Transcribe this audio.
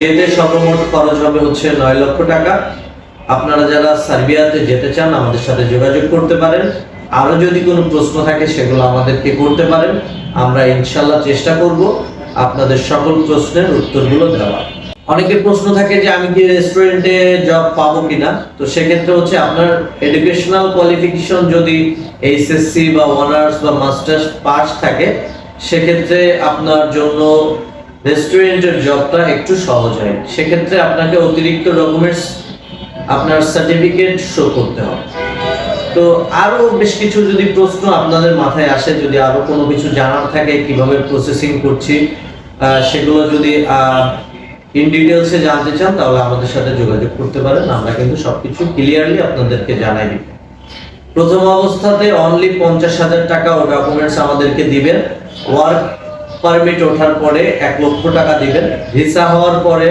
এতে সর্বমোট খরচ হবে হচ্ছে 9 লক্ষ টাকা। আপনারা যারা সার্বিয়াতে যেতে চান আমাদের সাথে যোগাযোগ করতে পারেন। আরো যদি কোনো প্রশ্ন থাকে সেগুলো আমাদেরকে করতে পারেন, আমরা ইনশাআল্লাহ চেষ্টা করব আপনাদের সকল প্রশ্নের উত্তরগুলো দেওয়ার। অনেকের প্রশ্ন থাকে যে আমি কি রেস্টুরেন্টে জব পাবো কিনা। তো সেক্ষেত্রে হচ্ছে আপনার এডুকেশনাল কোয়ালিফিকেশন যদি এইচএসসি বা অনার্স বা মাস্টার্স পাস থাকে, সেক্ষেত্রে আপনার জন্য রেস্টুরেন্টের জবটা একটু সহজ হয়। সেক্ষেত্রে আপনাকে অতিরিক্ত ডকুমেন্টস, আপনার সার্টিফিকেট শো করতে হবে। তো আরো বেশ কিছু যদি প্রশ্ন আপনাদের মাথায় আসে, যদি আরো কোনো কিছু জানার থাকে কিভাবে প্রসেসিং করছি, সেগুলো যদি ইন ডিটেইলসে জানতে চান তাহলে আমাদের সাথে যোগাযোগ করতে পারেন। আমরা কিন্তু সবকিছু ক্লিয়ারলি আপনাদেরকে জানাই দিব। প্রথম অবস্থাতে অনলি 50,000 টাকা ও ডকুমেন্টস আমাদেরকে দিবেন। ওয়ার্ক পারমিট ওঠার পরে 1 লক্ষ টাকা দিবেন। ভিসা হওয়ার পরে